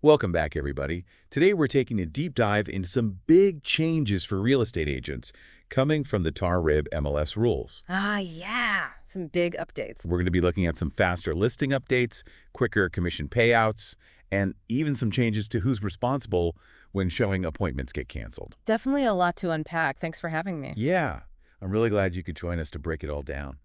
Welcome back, everybody. Today we're taking a deep dive into some big changes for real estate agents coming from the TRREB MLS rules. Yeah, some big updates. We're going to be looking at some faster listing updates, quicker commission payouts, and even some changes to who's responsible when showing appointments get canceled. Definitely a lot to unpack. Thanks for having me. Yeah, I'm really glad you could join us to break it all down.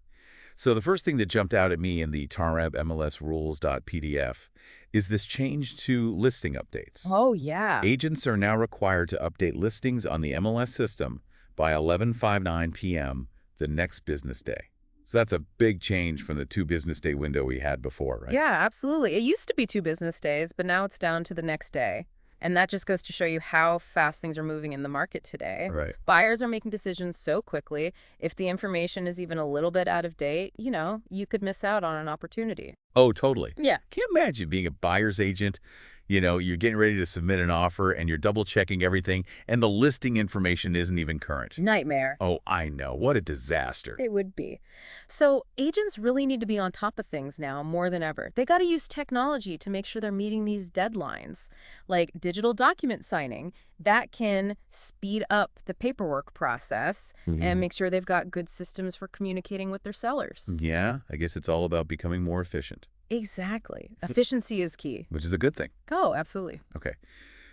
So the first thing that jumped out at me in the TRREB MLS Rules.pdf is this change to listing updates. Oh, yeah. Agents are now required to update listings on the MLS system by 11:59 p.m. the next business day. So that's a big change from the 2 business day window we had before, right? Yeah, absolutely. It used to be 2 business days, but now it's down to the next day. And that just goes to show you how fast things are moving in the market today. Right. Buyers are making decisions so quickly. If the information is even a little bit out of date, you could miss out on an opportunity. Oh, totally. Yeah. Can't imagine being a buyer's agent. You're getting ready to submit an offer and you're double-checking everything, and the listing information isn't even current. Nightmare. Oh, I know. What a disaster. It would be. So agents really need to be on top of things now more than ever. They got to use technology to make sure they're meeting these deadlines, like digital document signing. That can speed up the paperwork process and make sure they've got good systems for communicating with their sellers. Yeah, I guess it's all about becoming more efficient, Exactly. Efficiency is key. which is a good thing. Oh, absolutely. Okay.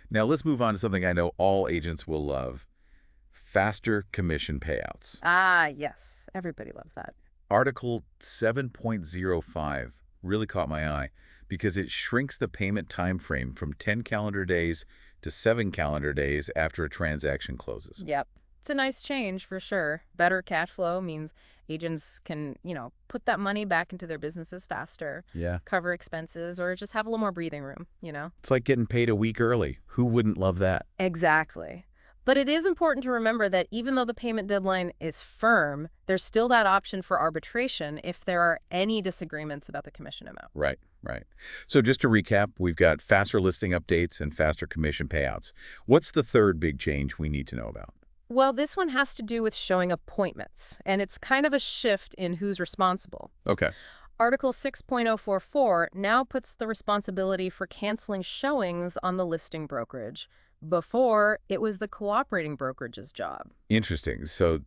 Now let's move on to something I know all agents will love: faster commission payouts. Ah, yes. Everybody loves that. Article 7.05 really caught my eye because it shrinks the payment time frame from 10 calendar days to 7 calendar days after a transaction closes. Yep. It's a nice change for sure. Better cash flow means agents can, put that money back into their businesses faster, Yeah. cover expenses, or just have a little more breathing room. It's like getting paid a week early. Who wouldn't love that? Exactly. But it is important to remember that even though the payment deadline is firm, there's still that option for arbitration if there are any disagreements about the commission amount. Right, right. So just to recap, we've got faster listing updates and faster commission payouts. What's the third big change we need to know about? Well, this one has to do with showing appointments, and it's kind of a shift in who's responsible. Okay. Article 6.044 now puts the responsibility for canceling showings on the listing brokerage. Before, it was the cooperating brokerage's job. Interesting. So,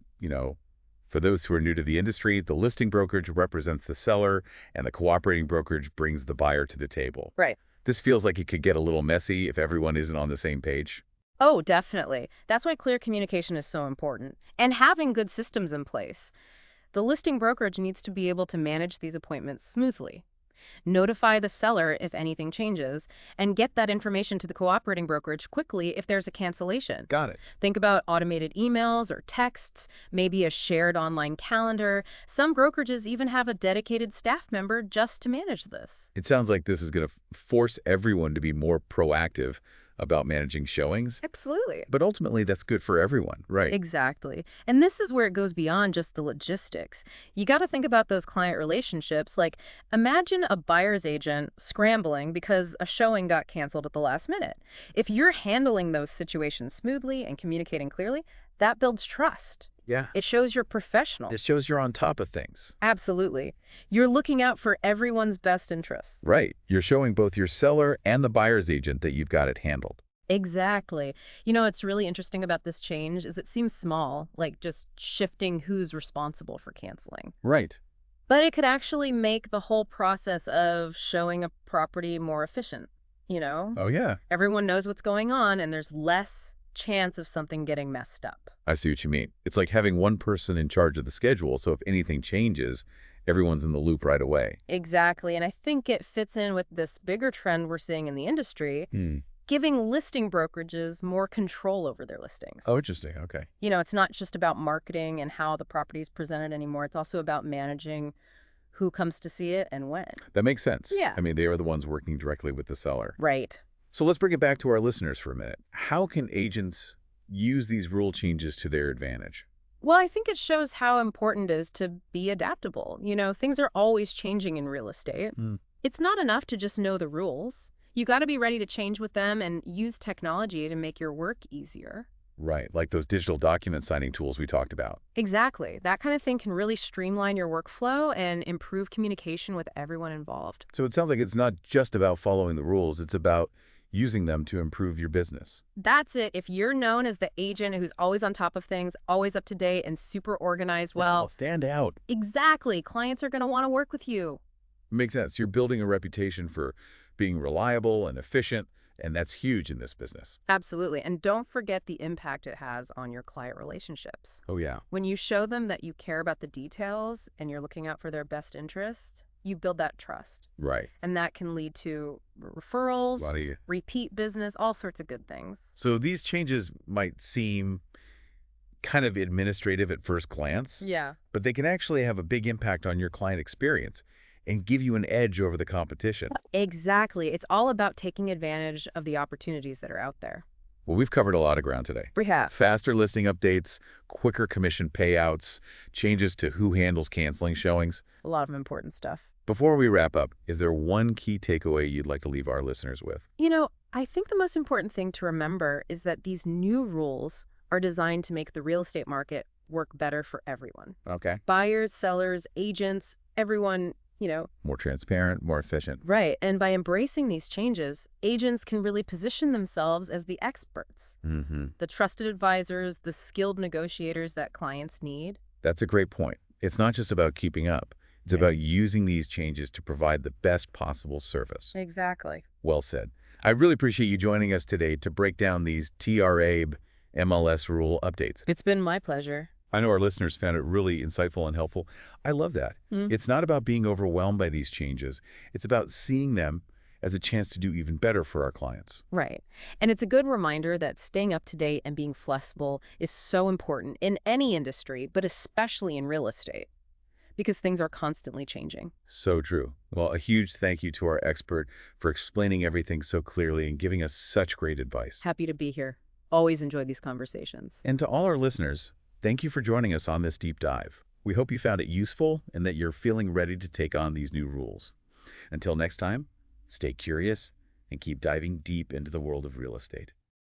for those who are new to the industry, the listing brokerage represents the seller and the cooperating brokerage brings the buyer to the table. Right. This feels like it could get a little messy if everyone isn't on the same page. Oh, definitely. That's why clear communication is so important. And having good systems in place. The listing brokerage needs to be able to manage these appointments smoothly, notify the seller if anything changes, and get that information to the cooperating brokerage quickly if there's a cancellation. Got it. Think about automated emails or texts, maybe a shared online calendar. Some brokerages even have a dedicated staff member just to manage this. It sounds like this is going to force everyone to be more proactive about managing showings, Absolutely. but ultimately that's good for everyone, right? Exactly. And this is where it goes beyond just the logistics. You got to think about those client relationships. Like, imagine a buyer's agent scrambling because a showing got canceled at the last minute. If you're handling those situations smoothly and communicating clearly, that builds trust. Yeah. It shows you're professional. It shows you're on top of things. Absolutely. You're looking out for everyone's best interests. Right. You're showing both your seller and the buyer's agent that you've got it handled. Exactly. What's really interesting about this change is it seems small, like just shifting who's responsible for canceling. Right. But it could actually make the whole process of showing a property more efficient, Oh, yeah. Everyone knows what's going on, and there's less chance of something getting messed up. I see what you mean. It's like having one person in charge of the schedule, so if anything changes, everyone's in the loop right away. Exactly. And I think it fits in with this bigger trend we're seeing in the industry, giving listing brokerages more control over their listings. Oh, interesting. Okay. It's not just about marketing and how the property is presented anymore. It's also about managing who comes to see it and when. That makes sense. Yeah. I mean, they are the ones working directly with the seller. Right. So let's bring it back to our listeners for a minute. How can agents use these rule changes to their advantage? Well, I think it shows how important it is to be adaptable. Things are always changing in real estate. It's not enough to just know the rules. You got to be ready to change with them and use technology to make your work easier. Right, like those digital document signing tools we talked about. Exactly. That kind of thing can really streamline your workflow and improve communication with everyone involved. So it sounds like it's not just about following the rules. It's about using them to improve your business. That's it. If you're known as the agent who's always on top of things, always up to date, and super organized, well, Stand out. exactly. Clients are going to want to work with you. Makes sense. You're building a reputation for being reliable and efficient, and that's huge in this business. Absolutely. And don't forget the impact it has on your client relationships. Oh, yeah. When you show them that you care about the details and you're looking out for their best interest, you build that trust. Right. And that can lead to referrals, A lot of repeat business, all sorts of good things. So these changes might seem kind of administrative at first glance, Yeah. but they can actually have a big impact on your client experience and give you an edge over the competition. Exactly. It's all about taking advantage of the opportunities that are out there. Well, we've covered a lot of ground today. We have. Faster listing updates, quicker commission payouts, changes to who handles canceling showings. A lot of important stuff. Before we wrap up, is there one key takeaway you'd like to leave our listeners with? I think the most important thing to remember is that these new rules are designed to make the real estate market work better for everyone. Okay. Buyers, sellers, agents, everyone, More transparent, more efficient. Right. And by embracing these changes, agents can really position themselves as the experts, the trusted advisors, the skilled negotiators that clients need. That's a great point. It's not just about keeping up. It's Yeah. about using these changes to provide the best possible service. Exactly. Well said. I really appreciate you joining us today to break down these TRREB MLS rule updates. It's been my pleasure. I know our listeners found it really insightful and helpful. I love that. It's not about being overwhelmed by these changes. It's about seeing them as a chance to do even better for our clients. Right. And it's a good reminder that staying up to date and being flexible is so important in any industry, but especially in real estate, because things are constantly changing. So true. Well, a huge thank you to our expert for explaining everything so clearly and giving us such great advice. Happy to be here. Always enjoy these conversations. And to all our listeners, thank you for joining us on this deep dive. We hope you found it useful and that you're feeling ready to take on these new rules. Until next time, stay curious and keep diving deep into the world of real estate.